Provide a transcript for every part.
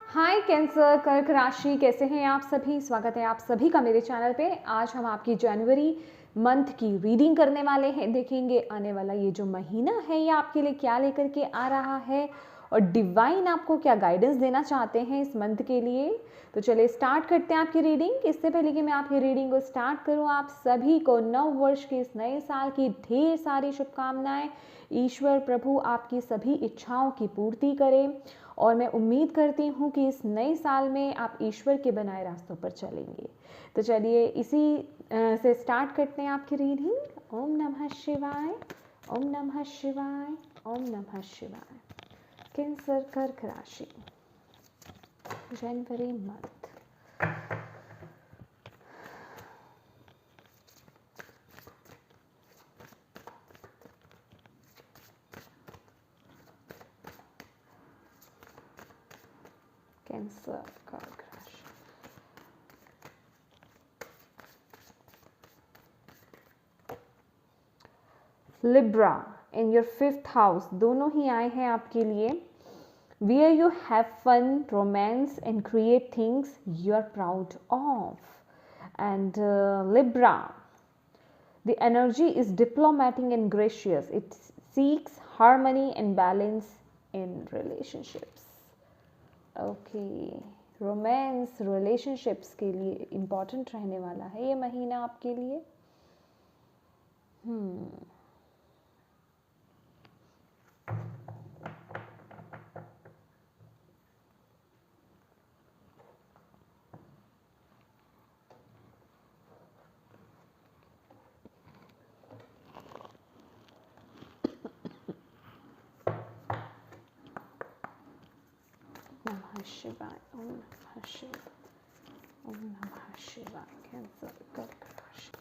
हाय cancer कर्क राशि, कैसे हैं आप सभी। स्वागत है आप सभी का मेरे चैनल पे। आज हम आपकी जनवरी मंथ की रीडिंग करने वाले हैं। देखेंगे आने वाला ये जो महीना है ये आपके लिए क्या लेकर के आ रहा है और डिवाइन आपको क्या गाइडेंस देना चाहते हैं इस मंथ के लिए। तो चलिए स्टार्ट करते हैं आपकी रीडिंग। इससे पहले कि मैं आपकी रीडिंग को स्टार्ट करूं, आप सभी को नव वर्ष के इस नए साल की ढेर सारी शुभकामनाएं। ईश्वर प्रभु आपकी सभी इच्छाओं की पूर्ति करें और मैं उम्मीद करती हूँ कि इस नए साल में आप ईश्वर के बनाए रास्तों पर चलेंगे। तो चलिए इसी से स्टार्ट करते हैं आपकी रीडिंग। ओम नमः शिवाय, ओम नमः शिवाय, ओम नमः शिवाय। कैंसर कर्क राशि, जनवरी मंथ। कैंसर कर्क राशि, Libra in your 5th house, दोनों ही आए हैं आपके लिए। Where you have fun, romance and create things you are proud of. And Libra, the energy is diplomatic and gracious. It seeks harmony and balance in relationships. Okay, romance relationships के लिए important रहने वाला है ये महीना आपके लिए। नमः शिवाय, ओम नमः शिवाय, ओम नमः शिवाय। कैंसर कर्क राशि,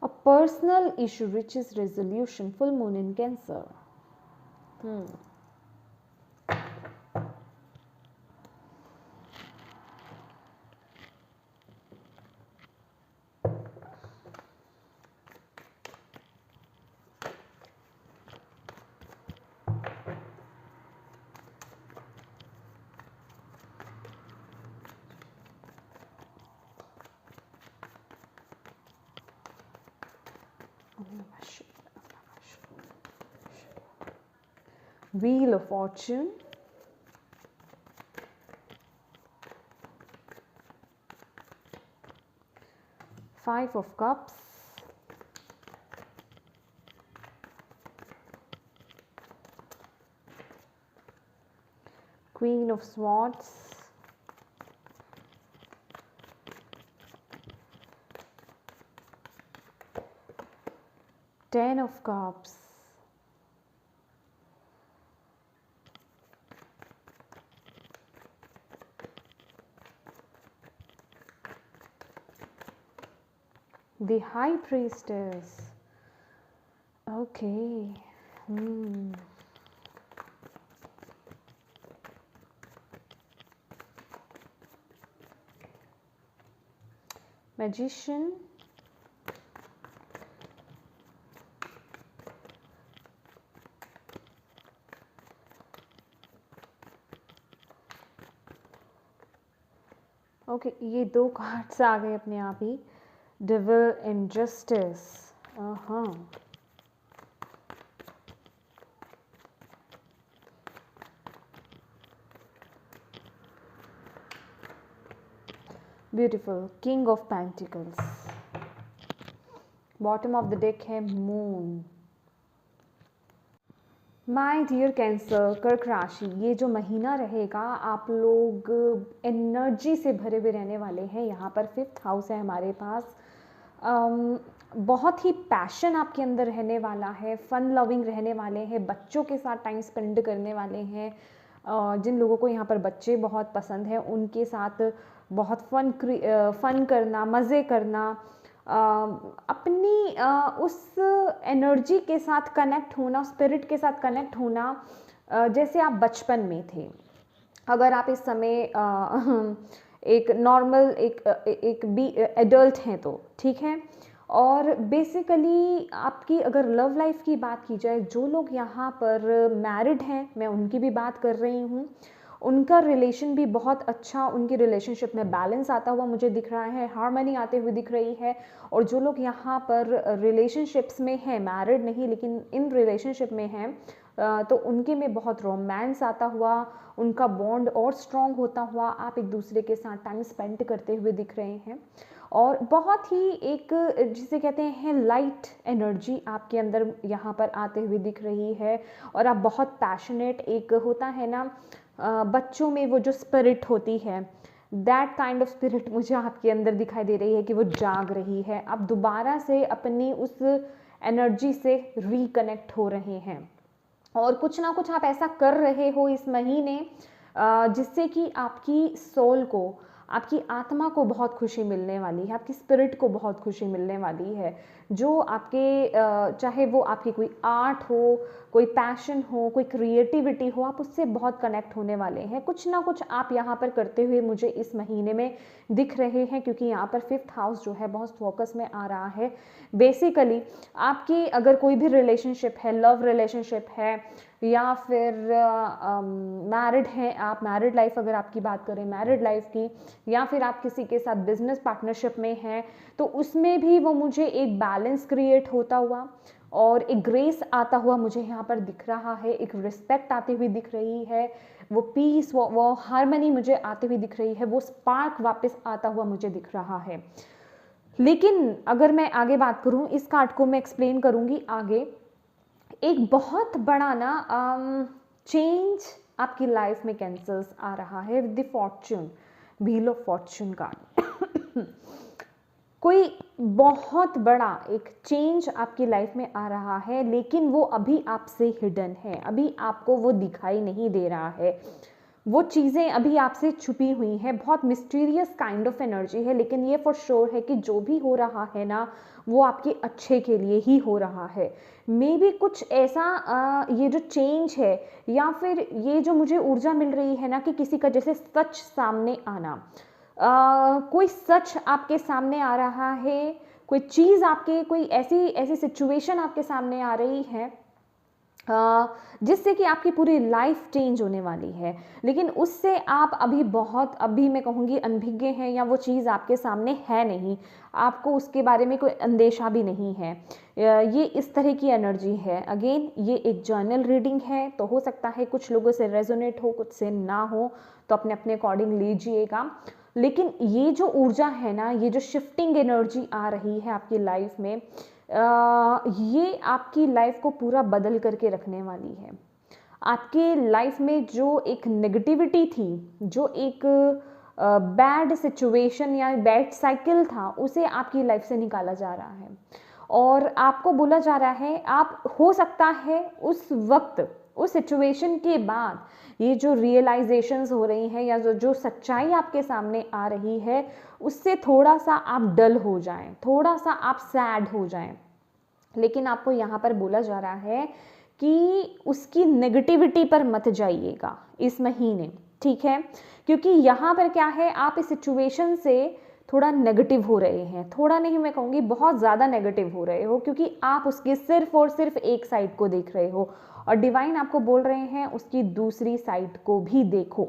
a personal issue reaches resolution. Full moon in Cancer. Wheel of Fortune, Five of Cups, Queen of Swords, Ten of Cups, the High Priestess. Okay. Magician, okay ये दो कार्ड्स आ गए अपने आप ही। डेविल एंड जस्टिस, हाँ beautiful. King of pentacles, bottom of the deck है moon. My dear cancer कर्क राशि, ये जो महीना रहेगा आप लोग एनर्जी से भरे हुए रहने वाले हैं। यहाँ पर 5th हाउस है हमारे पास। बहुत ही पैशन आपके अंदर रहने वाला है, फन लविंग रहने वाले हैं, बच्चों के साथ टाइम स्पेंड करने वाले हैं। जिन लोगों को यहाँ पर बच्चे बहुत पसंद हैं उनके साथ बहुत फन करना, मज़े करना, अपनी उस एनर्जी के साथ कनेक्ट होना, स्पिरिट के साथ कनेक्ट होना जैसे आप बचपन में थे। अगर आप इस समय एक नॉर्मल एक बी एडल्ट हैं तो ठीक है। और बेसिकली आपकी अगर लव लाइफ की बात की जाए, जो लोग यहाँ पर मैरिड हैं, मैं उनकी भी बात कर रही हूँ, उनका रिलेशन भी बहुत अच्छा, उनकी रिलेशनशिप में बैलेंस आता हुआ मुझे दिख रहा है, हार्मनी आते हुए दिख रही है। और जो लोग यहाँ पर रिलेशनशिप्स में हैं, मैरिड नहीं लेकिन इन रिलेशनशिप में हैं, तो उनके में बहुत रोमांस आता हुआ, उनका बॉन्ड और स्ट्रॉन्ग होता हुआ आप एक दूसरे के साथ टाइम स्पेंड करते हुए दिख रहे हैं। और बहुत ही एक जिसे कहते हैं लाइट एनर्जी आपके अंदर यहाँ पर आते हुए दिख रही है। और आप बहुत पैशनेट, एक होता है ना बच्चों में वो जो स्पिरिट होती है, दैट काइंड ऑफ स्पिरिट मुझे आपके अंदर दिखाई दे रही है कि वो जाग रही है। आप दोबारा से अपनी उस एनर्जी से रिकनेक्ट हो रहे हैं और कुछ ना कुछ आप ऐसा कर रहे हो इस महीने जिससे कि आपकी सोल को, आपकी आत्मा को बहुत खुशी मिलने वाली है, आपकी स्पिरिट को बहुत खुशी मिलने वाली है। जो आपके चाहे वो आपकी कोई आर्ट हो, कोई पैशन हो, कोई क्रिएटिविटी हो, आप उससे बहुत कनेक्ट होने वाले हैं। कुछ ना कुछ आप यहाँ पर करते हुए मुझे इस महीने में दिख रहे हैं, क्योंकि यहाँ पर 5th हाउस जो है बहुत फोकस में आ रहा है। बेसिकली आपकी अगर कोई भी रिलेशनशिप है, लव रिलेशनशिप है या फिर मैरिड हैं आप, मैरिड लाइफ अगर आपकी बात करें मैरिड लाइफ की, या फिर आप किसी के साथ बिजनेस पार्टनरशिप में हैं, तो उसमें भी वो मुझे एक बैलेंस क्रिएट होता हुआ और एक ग्रेस आता हुआ मुझे यहाँ पर दिख रहा है, एक रिस्पेक्ट आती हुई दिख रही है, वो पीस, वो हार्मनी मुझे आती हुई दिख रही है, वो स्पार्क वापस आता हुआ मुझे दिख रहा है। लेकिन अगर मैं आगे बात करूँ, इस कार्ड को मैं एक्सप्लेन करूँगी आगे। एक बहुत बड़ा ना चेंज आपकी लाइफ में कैंसर्स आ रहा है with the Fortune, wheel of Fortune card. कोई बहुत बड़ा एक चेंज आपकी लाइफ में आ रहा है, लेकिन वो अभी आपसे हिडन है, अभी आपको वो दिखाई नहीं दे रहा है, वो चीज़ें अभी आपसे छुपी हुई हैं, बहुत मिस्टीरियस काइंड ऑफ एनर्जी है। लेकिन ये फॉर श्योर है कि जो भी हो रहा है ना, वो आपके अच्छे के लिए ही हो रहा है। मे बी कुछ ऐसा ये जो चेंज है या फिर ये जो मुझे ऊर्जा मिल रही है ना कि किसी का जैसे सच सामने आना, कोई सच आपके सामने आ रहा है, कोई चीज़ आपके, कोई ऐसी ऐसी सिचुएशन आपके सामने आ रही है जिससे कि आपकी पूरी लाइफ चेंज होने वाली है। लेकिन उससे आप अभी बहुत, अभी मैं कहूँगी अनभिज्ञ हैं, या वो चीज़ आपके सामने है नहीं, आपको उसके बारे में कोई अंदेशा भी नहीं है। ये इस तरह की एनर्जी है। अगेन ये एक जर्नल रीडिंग है, तो हो सकता है कुछ लोगों से रेजोनेट हो, कुछ से ना हो, तो अपने अपने अकॉर्डिंग लीजिएगा। लेकिन ये जो ऊर्जा है ना, ये जो शिफ्टिंग एनर्जी आ रही है आपकी लाइफ में, ये आपकी लाइफ को पूरा बदल करके रखने वाली है। आपके लाइफ में जो एक नेगेटिविटी थी, जो एक बैड सिचुएशन या बैड साइकिल था, उसे आपकी लाइफ से निकाला जा रहा है। और आपको बोला जा रहा है, आप हो सकता है उस वक्त, उस सिचुएशन के बाद ये जो रियलाइजेशंस हो रही हैं या जो सच्चाई आपके सामने आ रही है, उससे थोड़ा सा आप डल हो जाएं, थोड़ा सा आप सैड हो जाएं। लेकिन आपको यहाँ पर बोला जा रहा है कि उसकी नेगेटिविटी पर मत जाइएगा इस महीने, ठीक है? क्योंकि यहाँ पर क्या है, आप इस सिचुएशन से थोड़ा नेगेटिव हो रहे हैं, थोड़ा नहीं मैं कहूँगी बहुत ज़्यादा नेगेटिव हो रहे हो, क्योंकि आप उसके सिर्फ और सिर्फ एक साइड को देख रहे हो और डिवाइन आपको बोल रहे हैं उसकी दूसरी साइड को भी देखो,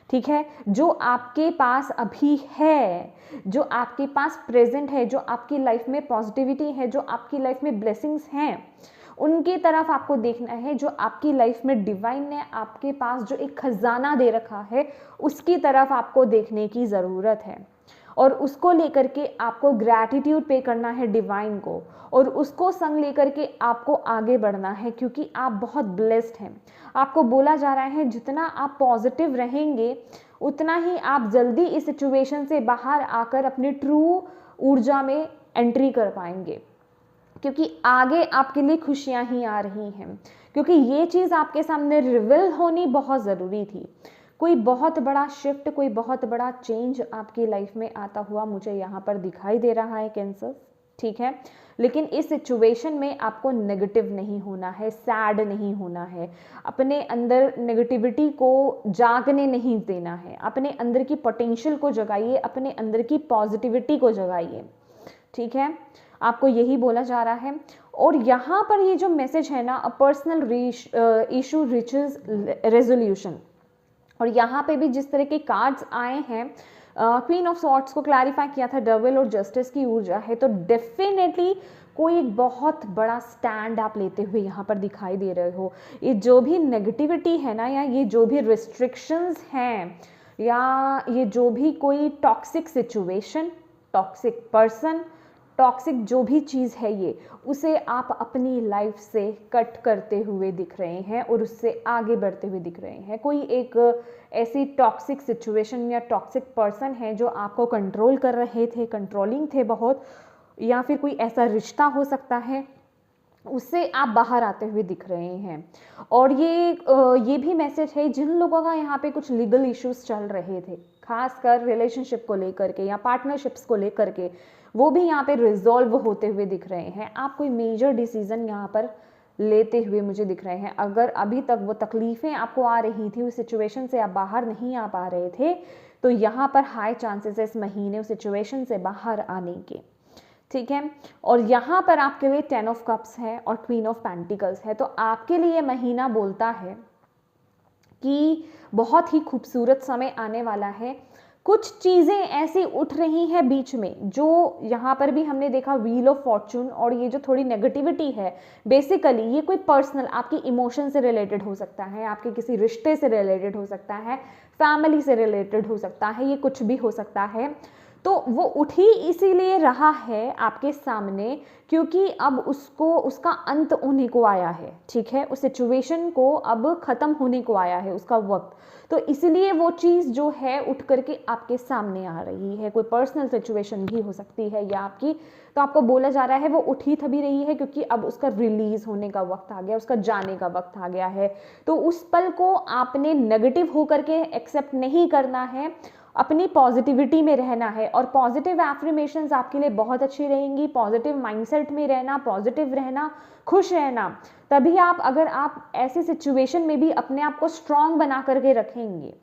ठीक है? जो आपके पास अभी है, जो आपके पास प्रेजेंट है, जो आपकी लाइफ में पॉजिटिविटी है, जो आपकी लाइफ में ब्लेसिंग्स हैं, उनकी तरफ आपको देखना है। जो आपकी लाइफ में डिवाइन ने आपके पास जो एक खजाना दे रखा है, उसकी तरफ आपको देखने की ज़रूरत है और उसको लेकर के आपको ग्रैटिट्यूड पे करना है डिवाइन को, और उसको संग लेकर के आपको आगे बढ़ना है, क्योंकि आप बहुत ब्लेस्ड हैं। आपको बोला जा रहा है जितना आप पॉजिटिव रहेंगे, उतना ही आप जल्दी इस सिचुएशन से बाहर आकर अपनी ट्रू ऊर्जा में एंट्री कर पाएंगे, क्योंकि आगे आपके लिए खुशियां ही आ रही हैं। क्योंकि ये चीज़ आपके सामने रिवील होनी बहुत ज़रूरी थी। कोई बहुत बड़ा शिफ्ट, कोई बहुत बड़ा चेंज आपकी लाइफ में आता हुआ मुझे यहाँ पर दिखाई दे रहा है कैंसर। ठीक है। लेकिन इस सिचुएशन में आपको नेगेटिव नहीं होना है, सैड नहीं होना है, अपने अंदर नेगेटिविटी को जागने नहीं देना है, अपने अंदर की पोटेंशियल को जगाइए, अपने अंदर की पॉजिटिविटी को जगाइए, ठीक है। आपको यही बोला जा रहा है। और यहाँ पर ये जो मैसेज है ना, a personal issue reaches resolution, और यहाँ पे भी जिस तरह के कार्ड्स आए हैं, क्वीन ऑफ सॉर्ड्स को क्लैरिफाई किया था, डबल और जस्टिस की ऊर्जा है, तो डेफिनेटली कोई एक बहुत बड़ा स्टैंड आप लेते हुए यहाँ पर दिखाई दे रहे हो। ये जो भी नेगेटिविटी है ना, या ये जो भी रिस्ट्रिक्शंस हैं, या ये जो भी कोई toxic situation, toxic person, toxic जो भी चीज़ है, ये उसे आप अपनी लाइफ से कट करते हुए दिख रहे हैं और उससे आगे बढ़ते हुए दिख रहे हैं। कोई एक ऐसी टॉक्सिक सिचुएशन या टॉक्सिक पर्सन है जो आपको कंट्रोल कर रहे थे, कंट्रोलिंग थे बहुत, या फिर कोई ऐसा रिश्ता हो सकता है, उससे आप बाहर आते हुए दिख रहे हैं। और ये भी मैसेज है जिन लोगों का यहाँ पे कुछ लीगल इश्यूज चल रहे थे, खासकर रिलेशनशिप को लेकर के या पार्टनरशिप्स को लेकर के, वो भी यहाँ पे रिजॉल्व होते हुए दिख रहे हैं। आप कोई मेजर डिसीजन यहाँ पर लेते हुए मुझे दिख रहे हैं। अगर अभी तक वो तकलीफ़ें आपको आ रही थी, उस सिचुएशन से आप बाहर नहीं आ पा रहे थे, तो यहाँ पर हाई चांसेस है इस महीने उस सिचुएशन से बाहर आने के, ठीक है। और यहाँ पर आपके लिए 10 ऑफ कप्स है और क्वीन ऑफ पेंटिकल्स है। तो आपके लिए महीना बोलता है कि बहुत ही खूबसूरत समय आने वाला है। कुछ चीज़ें ऐसी उठ रही हैं बीच में, जो यहाँ पर भी हमने देखा व्हील ऑफ फॉर्चून, और ये जो थोड़ी नेगेटिविटी है, बेसिकली ये कोई पर्सनल आपकी इमोशन से रिलेटेड हो सकता है, आपके किसी रिश्ते से रिलेटेड हो सकता है, फैमिली से रिलेटेड हो सकता है, ये कुछ भी हो सकता है। तो वो उठ ही इसीलिए रहा है आपके सामने क्योंकि अब उसका अंत होने को आया है, ठीक है। उस सिचुएशन को अब ख़त्म होने को आया है उसका वक्त, तो इसलिए वो चीज़ जो है उठ करके आपके सामने आ रही है। कोई पर्सनल सिचुएशन भी हो सकती है या आपकी, तो आपको बोला जा रहा है वो उठ ही तभी रही है क्योंकि अब उसका रिलीज़ होने का वक्त आ गया, उसका जाने का वक्त आ गया है। तो उस पल को आपने नेगेटिव होकर के एक्सेप्ट नहीं करना है, अपनी पॉजिटिविटी में रहना है। और पॉजिटिव एफर्मेशंस आपके लिए बहुत अच्छी रहेंगी। पॉजिटिव माइंडसेट में रहना, पॉजिटिव रहना, खुश रहना, तभी अगर आप ऐसी सिचुएशन में भी अपने आप को स्ट्रांग बना करके रखेंगे,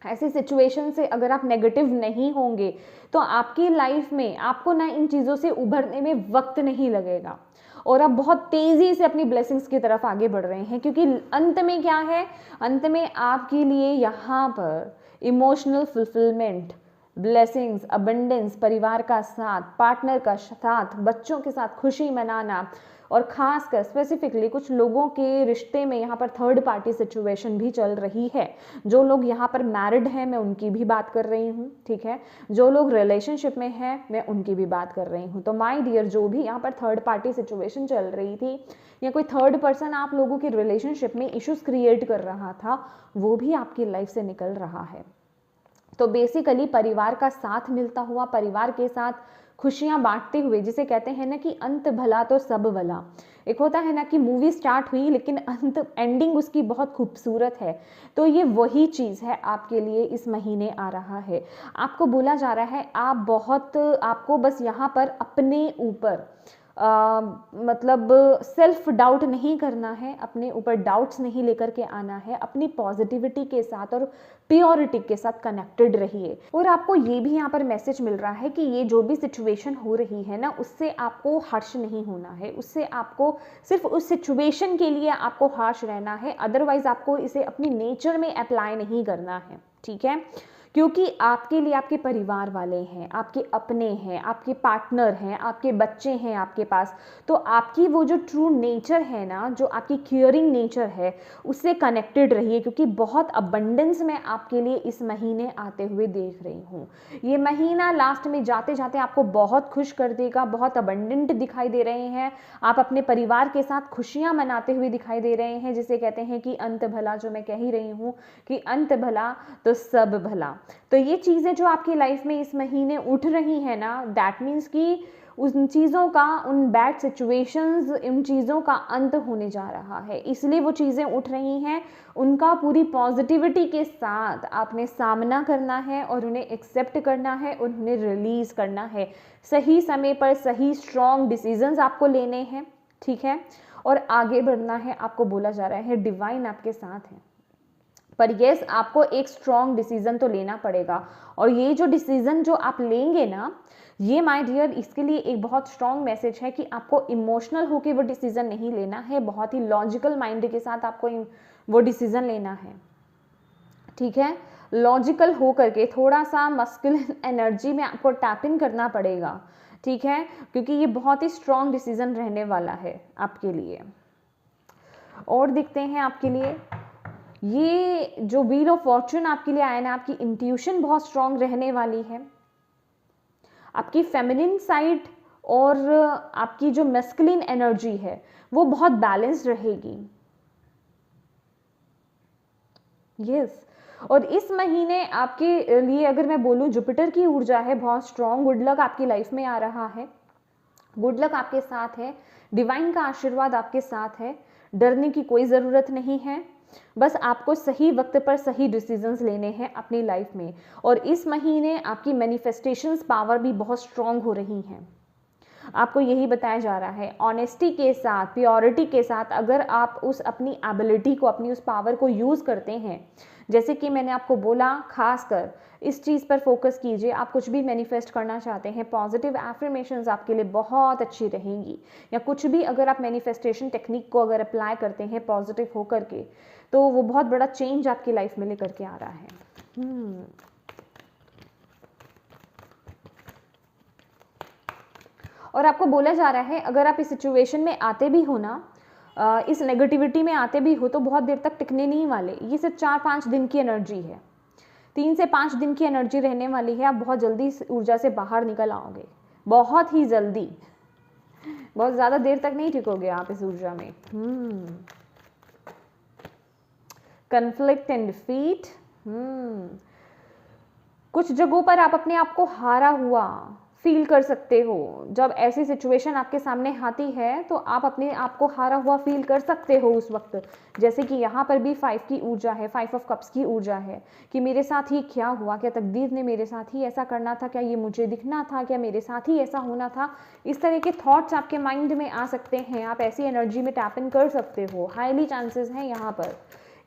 ऐसी सिचुएशन से अगर आप नेगेटिव नहीं होंगे, तो आपकी लाइफ में आपको ना इन चीज़ों से उभरने में वक्त नहीं लगेगा और आप बहुत तेज़ी से अपनी ब्लेसिंग्स की तरफ आगे बढ़ रहे हैं। क्योंकि अंत में क्या है, अंत में आपके लिए यहाँ पर इमोशनल फुलफिलमेंट, ब्लेसिंग्स, अबंडेंस, परिवार का साथ, पार्टनर का साथ, बच्चों के साथ खुशी मनाना, और ख़ासकर स्पेसिफिकली कुछ लोगों के रिश्ते में यहाँ पर थर्ड पार्टी सिचुएशन भी चल रही है। जो लोग यहाँ पर मैरिड हैं मैं उनकी भी बात कर रही हूँ, ठीक है। जो लोग रिलेशनशिप में हैं मैं उनकी भी बात कर रही हूँ। तो माय डियर, जो भी यहाँ पर थर्ड पार्टी सिचुएशन चल रही थी या कोई थर्ड पर्सन आप लोगों की रिलेशनशिप में इश्यूज क्रिएट कर रहा था, वो भी आपकी लाइफ से निकल रहा है। तो बेसिकली परिवार का साथ मिलता हुआ, परिवार के साथ खुशियां बांटते हुए, जिसे कहते हैं ना कि अंत भला तो सब भला। एक होता है ना कि मूवी स्टार्ट हुई लेकिन अंत, एंडिंग उसकी बहुत खूबसूरत है, तो ये वही चीज़ है आपके लिए इस महीने आ रहा है। आपको बोला जा रहा है आपको बस यहाँ पर अपने ऊपर मतलब सेल्फ डाउट नहीं करना है, अपने ऊपर डाउट्स नहीं लेकर के आना है, अपनी पॉजिटिविटी के साथ और प्योरिटी के साथ कनेक्टेड रहिए। और आपको ये भी यहाँ पर मैसेज मिल रहा है कि ये जो भी सिचुएशन हो रही है ना, उससे आपको हर्ष नहीं होना है, उससे आपको सिर्फ उस सिचुएशन के लिए आपको हर्ष रहना है, अदरवाइज आपको इसे अपनी नेचर में अप्लाई नहीं करना है, ठीक है। क्योंकि आपके लिए आपके परिवार वाले हैं, आपके अपने हैं, आपके पार्टनर हैं, आपके बच्चे हैं आपके पास, तो आपकी वो जो ट्रू नेचर है ना, जो आपकी केयरिंग नेचर है, उससे कनेक्टेड रहिए। क्योंकि बहुत अबंडेंस में आपके लिए इस महीने आते हुए देख रही हूँ। ये महीना लास्ट में जाते जाते आपको बहुत खुश कर देगा, बहुत अबंडेंट दिखाई दे रहे हैं। आप अपने परिवार के साथ खुशियाँ मनाते हुए दिखाई दे रहे हैं, जिसे कहते हैं कि अंत भला, जो मैं कह ही रही हूँ कि अंत भला तो सब भला। तो ये चीज़ें जो आपकी लाइफ में इस महीने उठ रही हैं ना, दैट मीन्स कि उन चीज़ों का, उन बैड सिचुएशंस, इन चीज़ों का अंत होने जा रहा है, इसलिए वो चीज़ें उठ रही हैं। उनका पूरी पॉजिटिविटी के साथ आपने सामना करना है और उन्हें एक्सेप्ट करना है और उन्हें रिलीज़ करना है। सही समय पर सही स्ट्रॉन्ग डिसीजंस आपको लेने हैं, ठीक है, और आगे बढ़ना है। आपको बोला जा रहा है डिवाइन आपके साथ है, पर यस आपको एक स्ट्रॉन्ग डिसीजन तो लेना पड़ेगा। और ये जो डिसीजन जो आप लेंगे ना, ये माय डियर, इसके लिए एक बहुत स्ट्रॉन्ग मैसेज है कि आपको इमोशनल होकर वो डिसीजन नहीं लेना है, बहुत ही लॉजिकल माइंड के साथ आपको वो डिसीजन लेना है, ठीक है। लॉजिकल हो करके थोड़ा सा मस्कुलिन एनर्जी में आपको टैप इन करना पड़ेगा, ठीक है, क्योंकि ये बहुत ही स्ट्रॉन्ग डिसीजन रहने वाला है आपके लिए। और देखते हैं आपके लिए ये जो व्हील ऑफ फॉर्चून आपके लिए आया ना, आपकी इंट्यूशन बहुत स्ट्रॉन्ग रहने वाली है। आपकी फेमिनिन साइड और आपकी जो मैस्कुलिन एनर्जी है वो बहुत बैलेंस्ड रहेगी, यस। और इस महीने आपके लिए अगर मैं बोलूं, जुपिटर की ऊर्जा है बहुत स्ट्रॉन्ग। गुड लक आपकी लाइफ में आ रहा है, गुड लक आपके साथ है, डिवाइन का आशीर्वाद आपके साथ है। डरने की कोई ज़रूरत नहीं है, बस आपको सही वक्त पर सही डिसीजंस लेने हैं अपनी लाइफ में। और इस महीने आपकी मैनिफेस्टेशंस पावर भी बहुत स्ट्रॉन्ग हो रही हैं। आपको यही बताया जा रहा है, ऑनेस्टी के साथ, प्योरिटी के साथ अगर आप उस अपनी एबिलिटी को, अपनी उस पावर को यूज़ करते हैं, जैसे कि मैंने आपको बोला, खासकर इस चीज़ पर फोकस कीजिए। आप कुछ भी मैनिफेस्ट करना चाहते हैं, पॉजिटिव एफर्मेशंस आपके लिए बहुत अच्छी रहेंगी। या कुछ भी अगर आप मैनिफेस्टेशन टेक्निक को अगर अप्लाई करते हैं पॉजिटिव होकर के, तो वो बहुत बड़ा चेंज आपकी लाइफ में लेकर के आ रहा है। और आपको बोला जा रहा है अगर आप इस सिचुएशन में आते भी हो ना, इस नेगेटिविटी में आते भी हो, तो बहुत देर तक टिकने नहीं वाले। ये सिर्फ 4-5 दिन की एनर्जी है, 3 से 5 दिन की एनर्जी रहने वाली है। आप बहुत जल्दी इस ऊर्जा से बाहर निकल आओगे, बहुत ही जल्दी, बहुत ज़्यादा देर तक नहीं टिकोगे आप इस ऊर्जा में। कन्फ्लिक्ट एंड डिफीट, कुछ जगहों पर आप अपने आप को हारा हुआ फील कर सकते हो। जब ऐसी सिचुएशन आपके सामने आती है तो आप अपने आप को हारा हुआ फील कर सकते हो उस वक्त। जैसे कि यहाँ पर भी 5 की ऊर्जा है, 5 ऑफ कप्स की ऊर्जा है कि मेरे साथ ही क्या हुआ, क्या तकदीर ने मेरे साथ ही ऐसा करना था, क्या ये मुझे दिखना था, क्या मेरे साथ ही ऐसा होना था। इस तरह के थॉट्स आपके माइंड में आ सकते हैं। आप ऐसी एनर्जी में टैप इन कर सकते हो, हाईली चांसेस हैं यहाँ पर,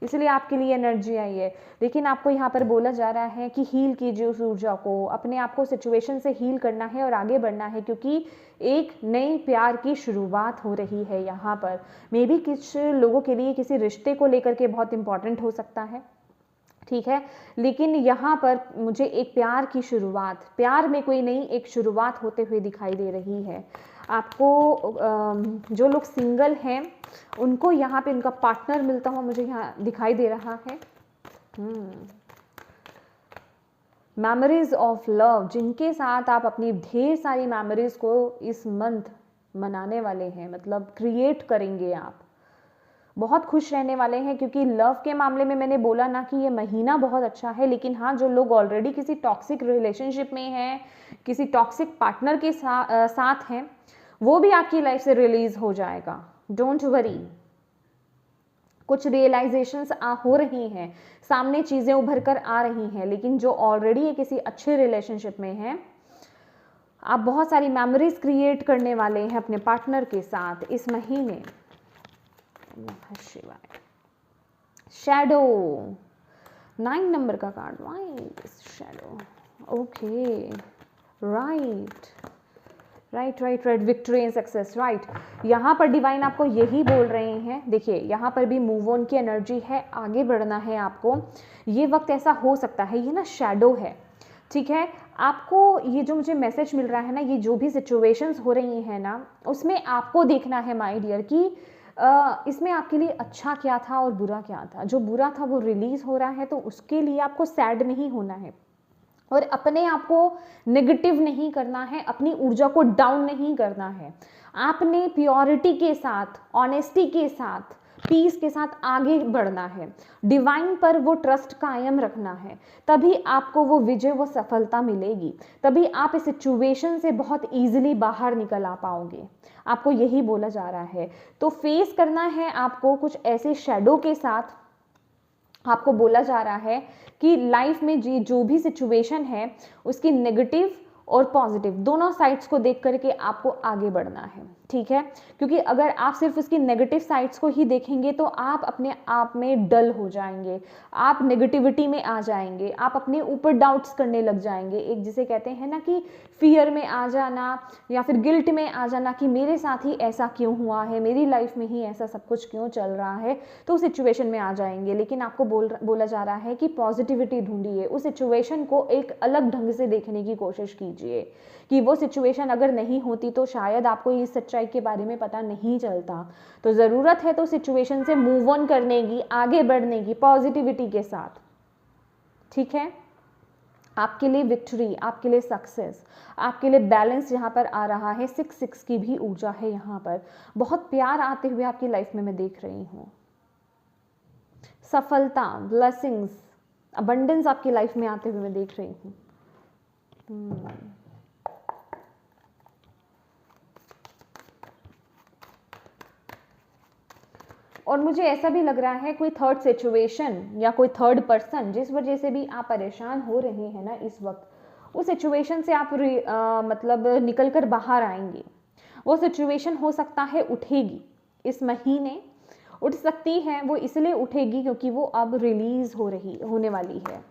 इसलिए आपके लिए एनर्जी आई है। लेकिन आपको यहाँ पर बोला जा रहा है कि हील कीजिए उस ऊर्जा को, अपने आप को सिचुएशन से हील करना है और आगे बढ़ना है, क्योंकि एक नए प्यार की शुरुआत हो रही है यहाँ पर। मे बी कुछ लोगों के लिए किसी रिश्ते को लेकर के बहुत इंपॉर्टेंट हो सकता है, ठीक है, लेकिन यहाँ पर मुझे एक प्यार की शुरुआत, प्यार में कोई नई एक शुरुआत होते हुए दिखाई दे रही है। आपको जो लोग सिंगल हैं उनको यहाँ पे उनका पार्टनर मिलता हुआ मुझे यहाँ दिखाई दे रहा है। मेमोरीज ऑफ लव, जिनके साथ आप अपनी ढेर सारी मेमोरीज को इस मंथ मनाने वाले हैं, मतलब क्रिएट करेंगे आप, बहुत खुश रहने वाले हैं। क्योंकि लव के मामले में मैंने बोला ना कि ये महीना बहुत अच्छा है, लेकिन हाँ, जो लोग ऑलरेडी किसी टॉक्सिक रिलेशनशिप में हैं, किसी टॉक्सिक पार्टनर के साथ हैं, वो भी आपकी लाइफ से रिलीज हो जाएगा। डोंट वरी, कुछ रियलाइजेशंस हो रही हैं, सामने चीज़ें उभर कर आ रही हैं। लेकिन जो ऑलरेडी किसी अच्छे रिलेशनशिप में हैं, आप बहुत सारी मेमोरीज क्रिएट करने वाले हैं अपने पार्टनर के साथ इस महीने। शैडो, 9 नंबर का card, why shadow, okay, right, victory and success, right. यहाँ पर डिवाइन आपको यही बोल रहे हैं। देखिए, यहाँ पर भी मूव ऑन की एनर्जी है, आगे बढ़ना है आपको। ये वक्त ऐसा हो सकता है, ये ना शैडो है, ठीक है। आपको ये जो मुझे मैसेज मिल रहा है ना, ये जो भी सिचुएशंस हो रही हैं ना, उसमें आपको देखना है माय डियर कि इसमें आपके लिए अच्छा क्या था और बुरा क्या था। जो बुरा था वो रिलीज हो रहा है, तो उसके लिए आपको सैड नहीं होना है और अपने आप को नेगेटिव नहीं करना है, अपनी ऊर्जा को डाउन नहीं करना है। आपने प्योरिटी के साथ, ऑनेस्टी के साथ, पीस के साथ आगे बढ़ना है, डिवाइन पर वो ट्रस्ट कायम रखना है, तभी आपको वो विजय, वो सफलता मिलेगी, तभी आप इस सिचुएशन से बहुत ईजिली बाहर निकल आ पाओगे। आपको यही बोला जा रहा है। तो फेस करना है आपको कुछ ऐसे शैडो के साथ। आपको बोला जा रहा है कि लाइफ में जो भी सिचुएशन है उसकी नेगेटिव और पॉजिटिव दोनों साइड्स को देख करके आपको आगे बढ़ना है, ठीक है। क्योंकि अगर आप सिर्फ उसकी नेगेटिव साइड्स को ही देखेंगे तो आप अपने आप में डल हो जाएंगे, आप नेगेटिविटी में आ जाएंगे, आप अपने ऊपर डाउट्स करने लग जाएंगे, एक जिसे कहते हैं ना कि फियर में आ जाना या फिर गिल्ट में आ जाना कि मेरे साथ ही ऐसा क्यों हुआ है, मेरी लाइफ में ही ऐसा सब कुछ क्यों चल रहा है, तो उस सिचुएशन में आ जाएंगे। लेकिन आपको बोला जा रहा है कि पॉजिटिविटी ढूंढिए, उस सिचुएशन को एक अलग ढंग से देखने की कोशिश कीजिए कि वो सिचुएशन अगर नहीं होती तो शायद आपको इस सच्चाई के बारे में पता नहीं चलता। तो ज़रूरत है तो सिचुएशन से मूव ऑन करने की, आगे बढ़ने की पॉजिटिविटी के साथ, ठीक है। आपके लिए विक्ट्री, आपके लिए सक्सेस, आपके लिए बैलेंस यहाँ पर आ रहा है। 6 की भी ऊर्जा है यहाँ पर, बहुत प्यार आते हुए आपकी लाइफ में मैं देख रही हूँ। सफलता, ब्लेसिंग्स, अबंडेंस आपकी लाइफ में आते हुए मैं देख रही हूँ। और मुझे ऐसा भी लग रहा है कोई थर्ड सिचुएशन या कोई थर्ड पर्सन जिस वजह से भी आप परेशान हो रहे हैं ना इस वक्त, उस सिचुएशन से आप मतलब निकल कर बाहर आएंगे। वो सिचुएशन हो सकता है उठेगी इस महीने, उठ सकती है, वो इसलिए उठेगी क्योंकि वो अब रिलीज होने वाली है।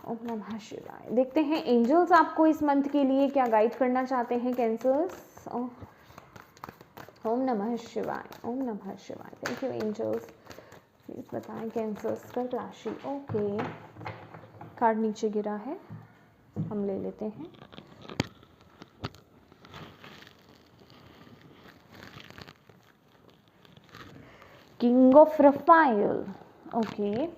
ओम नमः शिवाय। देखते हैं एंजल्स आपको इस मंथ के लिए क्या गाइड करना चाहते हैं कैंसर्स। ओम नमः शिवाय, ओम नमः शिवाय। Thank you angels. प्लीज बताएं कैंसर्स का राशि। ओके, कार्ड नीचे गिरा है, हम ले लेते हैं। King of Rafale. Okay,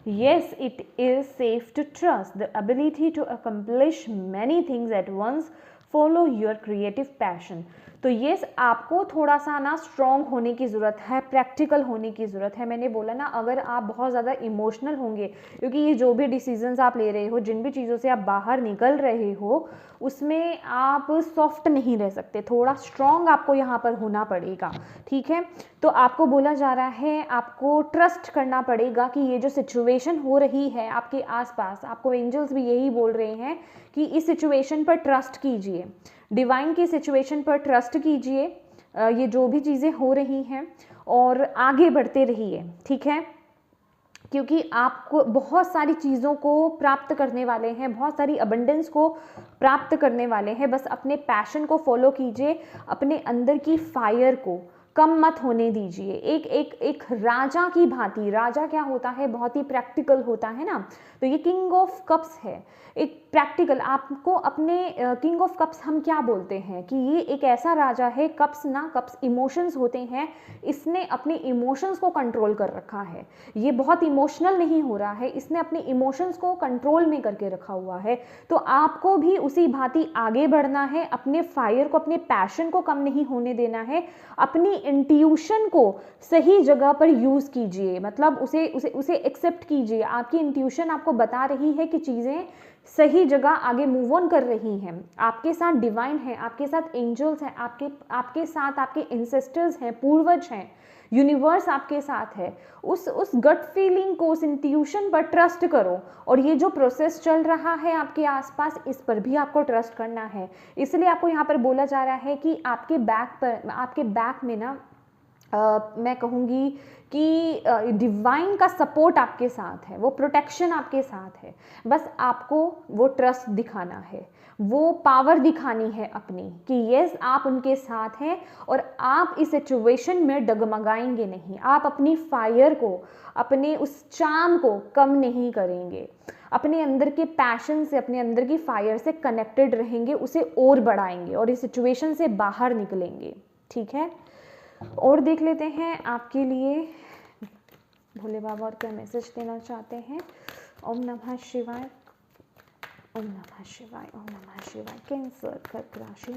yes, it is safe to trust the ability to accomplish many things at once. Follow your creative passion. तो येस, आपको थोड़ा सा ना स्ट्रॉन्ग होने की ज़रूरत है, प्रैक्टिकल होने की ज़रूरत है। मैंने बोला ना, अगर आप बहुत ज़्यादा इमोशनल होंगे, क्योंकि ये जो भी डिसीजंस आप ले रहे हो, जिन भी चीज़ों से आप बाहर निकल रहे हो, उसमें आप सॉफ्ट नहीं रह सकते, थोड़ा स्ट्रॉन्ग आपको यहाँ पर होना पड़ेगा, ठीक है। तो आपको बोला जा रहा है आपको ट्रस्ट करना पड़ेगा कि ये जो सिचुएशन हो रही है आपके आसपास, आपको एंजल्स भी यही बोल रहे हैं कि इस सिचुएशन पर ट्रस्ट कीजिए, डिवाइन की सिचुएशन पर ट्रस्ट कीजिए, ये जो भी चीज़ें हो रही हैं, और आगे बढ़ते रहिए, ठीक है। क्योंकि आपको बहुत सारी चीज़ों को प्राप्त करने वाले हैं, बहुत सारी अबंडेंस को प्राप्त करने वाले हैं। बस अपने पैशन को फॉलो कीजिए, अपने अंदर की फायर को कम मत होने दीजिए। एक राजा की भांति, राजा क्या होता है, बहुत ही प्रैक्टिकल होता है ना, तो ये किंग ऑफ कप्स है, एक प्रैक्टिकल। आपको अपने किंग ऑफ कप्स हम क्या बोलते हैं कि ये एक ऐसा राजा है, कप्स ना, कप्स इमोशंस होते हैं, इसने अपने इमोशंस को कंट्रोल कर रखा है, ये बहुत इमोशनल नहीं हो रहा है, इसने अपने इमोशंस को कंट्रोल में करके रखा हुआ है। तो आपको भी उसी भांति आगे बढ़ना है, अपने फायर को, अपने पैशन को कम नहीं होने देना है, अपनी इंट्यूशन को सही जगह पर यूज़ कीजिए, मतलब उसे उसे उसे एक्सेप्ट कीजिए। आपकी इंट्यूशन आपको बता रही है कि चीज़ें सही जगह आगे मूव ऑन कर रही हैं। आपके साथ डिवाइन है, आपके साथ एंजल्स हैं, आपके साथ आपके इंसेस्टर्स हैं, पूर्वज हैं, यूनिवर्स आपके साथ है। उस गट फीलिंग को, उस इंट्यूशन पर ट्रस्ट करो, और ये जो प्रोसेस चल रहा है आपके आसपास, इस पर भी आपको ट्रस्ट करना है। इसलिए आपको यहाँ पर बोला जा रहा है कि आपके बैक में ना मैं कहूँगी कि डिवाइन का सपोर्ट आपके साथ है, वो प्रोटेक्शन आपके साथ है। बस आपको वो ट्रस्ट दिखाना है, वो पावर दिखानी है अपनी कि यस, आप उनके साथ हैं और आप इस सिचुएशन में डगमगाएंगे नहीं, आप अपनी फायर को, अपने उस चार्म को कम नहीं करेंगे, अपने अंदर के पैशन से, अपने अंदर की फायर से कनेक्टेड रहेंगे, उसे और बढ़ाएंगे और इस सिचुएशन से बाहर निकलेंगे, ठीक है। और देख लेते हैं आपके लिए भोले बाबा और क्या मैसेज देना चाहते हैं। ओम नमः शिवाय, ओम नमः शिवाय, ओम नमः शिवाय। कैंसर, कर्क राशि,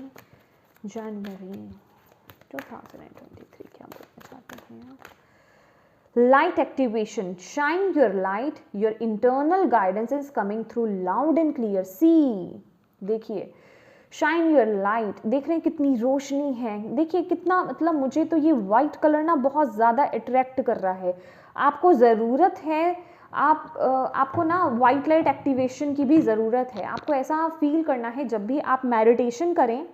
जनवरी 2023 क्या बोलना चाहते हैं आप? Light activation, shine your light, your internal guidance is coming through loud and clear. See, देखिए शाइन योर लाइट, देख रहे हैं कितनी रोशनी है, देखिए कितना, मतलब मुझे तो ये वाइट कलर ना बहुत ज़्यादा अट्रैक्ट कर रहा है। आपको ज़रूरत है, आपको ना वाइट लाइट एक्टिवेशन की भी ज़रूरत है। आपको ऐसा फील करना है जब भी आप मेडिटेशन करें।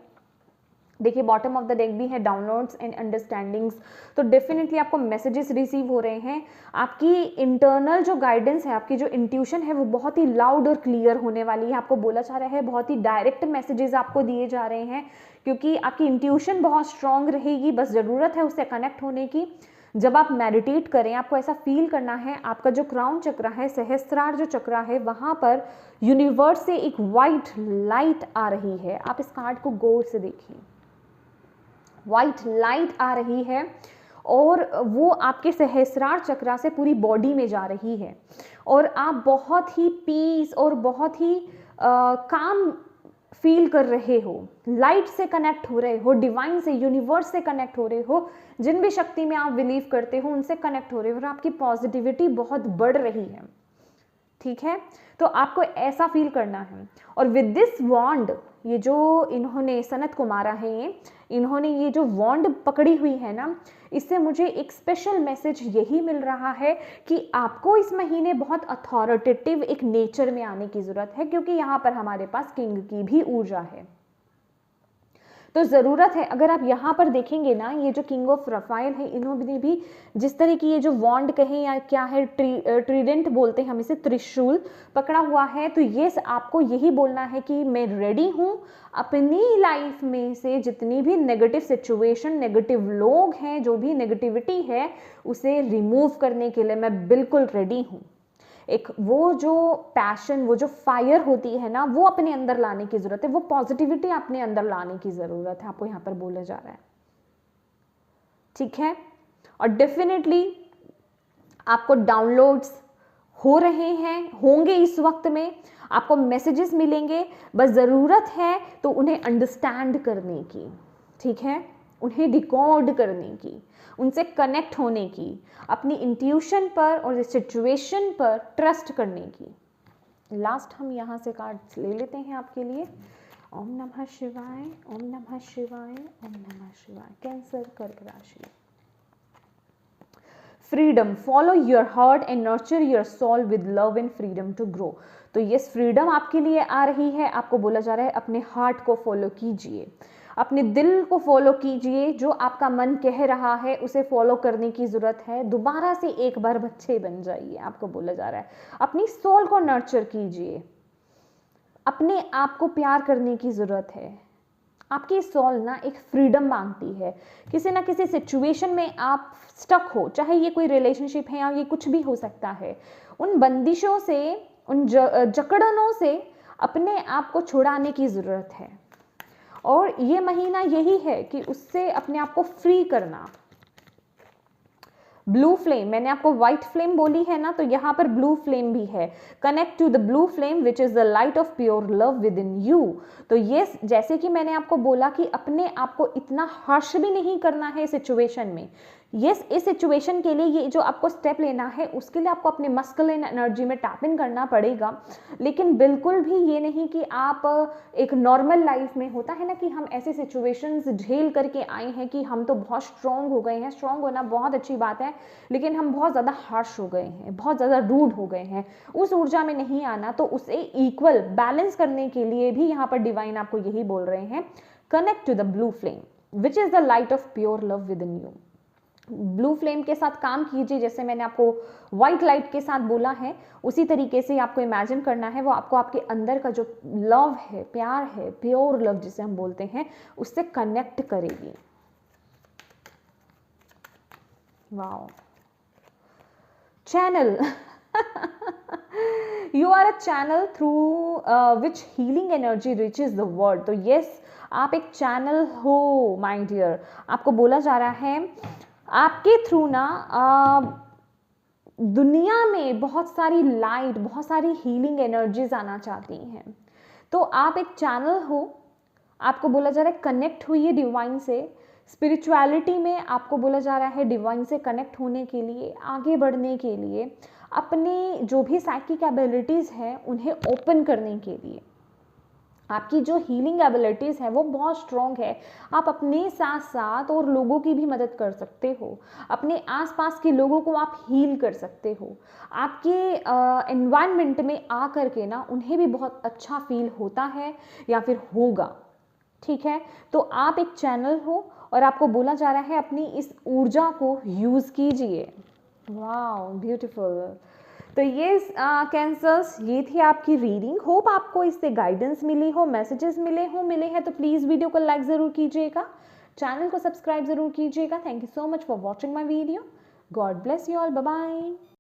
देखिए बॉटम ऑफ द डेक भी है डाउनलोड्स एंड अंडरस्टैंडिंग्स, तो डेफिनेटली आपको मैसेजेस रिसीव हो रहे हैं। आपकी इंटरनल जो गाइडेंस है, आपकी जो इंट्यूशन है, वो बहुत ही लाउड और क्लियर होने वाली है। आपको बोला जा रहा है, बहुत ही डायरेक्ट मैसेजेस आपको दिए जा रहे हैं, क्योंकि आपकी इंट्यूशन बहुत स्ट्रांग रहेगी। बस ज़रूरत है उससे कनेक्ट होने की। जब आप मेडिटेट करें, आपको ऐसा फील करना है, आपका जो क्राउन चक्र है, सहस्त्रार जो चक्र है, वहाँ पर यूनिवर्स से एक वाइट लाइट आ रही है। आप इस कार्ड को गौर से देखिए, वाइट लाइट आ रही है और वो आपके सहस्रार चक्रा से पूरी बॉडी में जा रही है और आप बहुत ही पीस और बहुत ही काम फील कर रहे हो, लाइट से कनेक्ट हो रहे हो, डिवाइन से, यूनिवर्स से कनेक्ट हो रहे हो, जिन भी शक्ति में आप बिलीव करते हो उनसे कनेक्ट हो रहे हो और आपकी पॉजिटिविटी बहुत बढ़ रही है। ठीक है, तो आपको ऐसा फील करना है। और विद दिस वॉन्ड, ये जो इन्होंने सनत कुमारा है, इन्होंने ये जो वॉन्ड पकड़ी हुई है ना, इससे मुझे एक स्पेशल मैसेज यही मिल रहा है कि आपको इस महीने बहुत अथॉरिटेटिव एक नेचर में आने की ज़रूरत है, क्योंकि यहाँ पर हमारे पास किंग की भी ऊर्जा है। तो ज़रूरत है, अगर आप यहाँ पर देखेंगे ना, ये जो किंग ऑफ रफाइल है, इन्होंने भी जिस तरह की ये जो वॉन्ड कहें या क्या है, ट्रीडेंट बोलते हैं हम इसे, त्रिशूल पकड़ा हुआ है, तो ये आपको यही बोलना है कि मैं रेडी हूँ अपनी लाइफ में से जितनी भी नेगेटिव सिचुएशन, नेगेटिव लोग हैं, जो भी नेगेटिविटी है, उसे रिमूव करने के लिए मैं बिल्कुल रेडी हूँ। एक वो जो पैशन, वो जो फायर होती है ना, वो अपने अंदर लाने की जरूरत है, वो पॉजिटिविटी अपने अंदर लाने की जरूरत है, आपको यहाँ पर बोला जा रहा है। ठीक है, और डेफिनेटली आपको डाउनलोड्स हो रहे हैं, होंगे इस वक्त में, आपको मैसेजेस मिलेंगे, बस ज़रूरत है तो उन्हें अंडरस्टैंड करने की। ठीक है, उन्हें रिकॉर्ड करने की, उनसे कनेक्ट होने की, अपनी इंट्यूशन पर और सिचुएशन पर ट्रस्ट करने की। लास्ट हम यहाँ से कार्ड्स ले लेते हैं आपके लिए। ओम नमः शिवाय, ओम नमः शिवाय, ओम नमः शिवाय। कैंसर, कर्क राशि। Freedom, follow your heart and nurture your soul with love and freedom to grow. तो यस, फ्रीडम आपके लिए आ रही है। आपको बोला जा रहा है अपने हार्ट को फॉलो कीजिए, अपने दिल को फॉलो कीजिए, जो आपका मन कह रहा है उसे फॉलो करने की ज़रूरत है। दोबारा से एक बार बच्चे बन जाइए, आपको बोला जा रहा है। अपनी सोल को नर्चर कीजिए, अपने आप को प्यार करने की ज़रूरत है। आपकी सोल ना एक फ्रीडम मांगती है। किसी ना किसी सिचुएशन में आप स्टक हो, चाहे ये कोई रिलेशनशिप है या ये कुछ भी हो सकता है, उन बंदिशों से, उन जकड़नों से अपने आप को छुड़ाने की ज़रूरत है। और ये महीना यही है कि उससे अपने आप को फ्री करना। ब्लू फ्लेम, मैंने आपको व्हाइट फ्लेम बोली है ना, तो यहाँ पर ब्लू फ्लेम भी है। Connect to the blue flame which is the light of pure love within you. तो ये जैसे कि मैंने आपको बोला कि अपने आप को इतना हर्ष भी नहीं करना है सिचुएशन में। यस, इस सिचुएशन के लिए ये जो आपको स्टेप लेना है, उसके लिए आपको अपने मस्कुलिन एनर्जी में टैप इन करना पड़ेगा। लेकिन बिल्कुल भी ये नहीं कि आप एक नॉर्मल लाइफ में, होता है ना कि हम ऐसे सिचुएशंस झेल करके आए हैं कि हम तो बहुत स्ट्रॉन्ग हो गए हैं। स्ट्रॉन्ग होना बहुत अच्छी बात है, लेकिन हम बहुत ज़्यादा हार्श हो गए हैं, बहुत ज़्यादा रूड हो गए हैं। उस ऊर्जा में नहीं आना, तो उसे इक्वल बैलेंस करने के लिए भी यहाँ पर डिवाइन आपको यही बोल रहे हैं, connect to the blue flame which is the light of pure love within you. Blue flame के साथ काम कीजिए, जैसे मैंने आपको व्हाइट लाइट के साथ बोला है, उसी तरीके से आपको इमेजिन करना है। वो आपको आपके अंदर का जो लव है, प्यार है, प्योर लव जिसे हम बोलते हैं, उससे कनेक्ट करेगी। Wow, channel you are a channel through which healing energy reaches the world. तो यस, आप एक चैनल हो माय डियर। आपको बोला जा रहा है आपके थ्रू ना दुनिया में बहुत सारी लाइट, बहुत सारी हीलिंग एनर्जीज आना चाहती हैं। तो आप एक चैनल हो, आपको बोला जा रहा है कनेक्ट हुई डिवाइन से, स्पिरिचुअलिटी में आपको बोला जा रहा है डिवाइन से कनेक्ट होने के लिए, आगे बढ़ने के लिए, अपने जो भी साइकिक एबिलिटीज़ हैं उन्हें ओपन करने के लिए। आपकी जो हीलिंग एबिलिटीज़ है वो बहुत स्ट्रॉन्ग है। आप अपने साथ साथ और लोगों की भी मदद कर सकते हो, अपने आसपास के लोगों को आप हील कर सकते हो। आपके एनवायरनमेंट में आ कर के ना उन्हें भी बहुत अच्छा फील होता है या फिर होगा, ठीक है। तो आप एक चैनल हो और आपको बोला जा रहा है अपनी इस ऊर्जा को यूज़ कीजिए। वाह, ब्यूटीफुल। तो ये कैंसर्स, ये थी आपकी रीडिंग। होप आपको इससे गाइडेंस मिली हो, मैसेजेस मिले हैं तो प्लीज़ वीडियो को लाइक ज़रूर कीजिएगा, चैनल को सब्सक्राइब ज़रूर कीजिएगा। Thank you so much for watching my video. God bless you all, bye bye.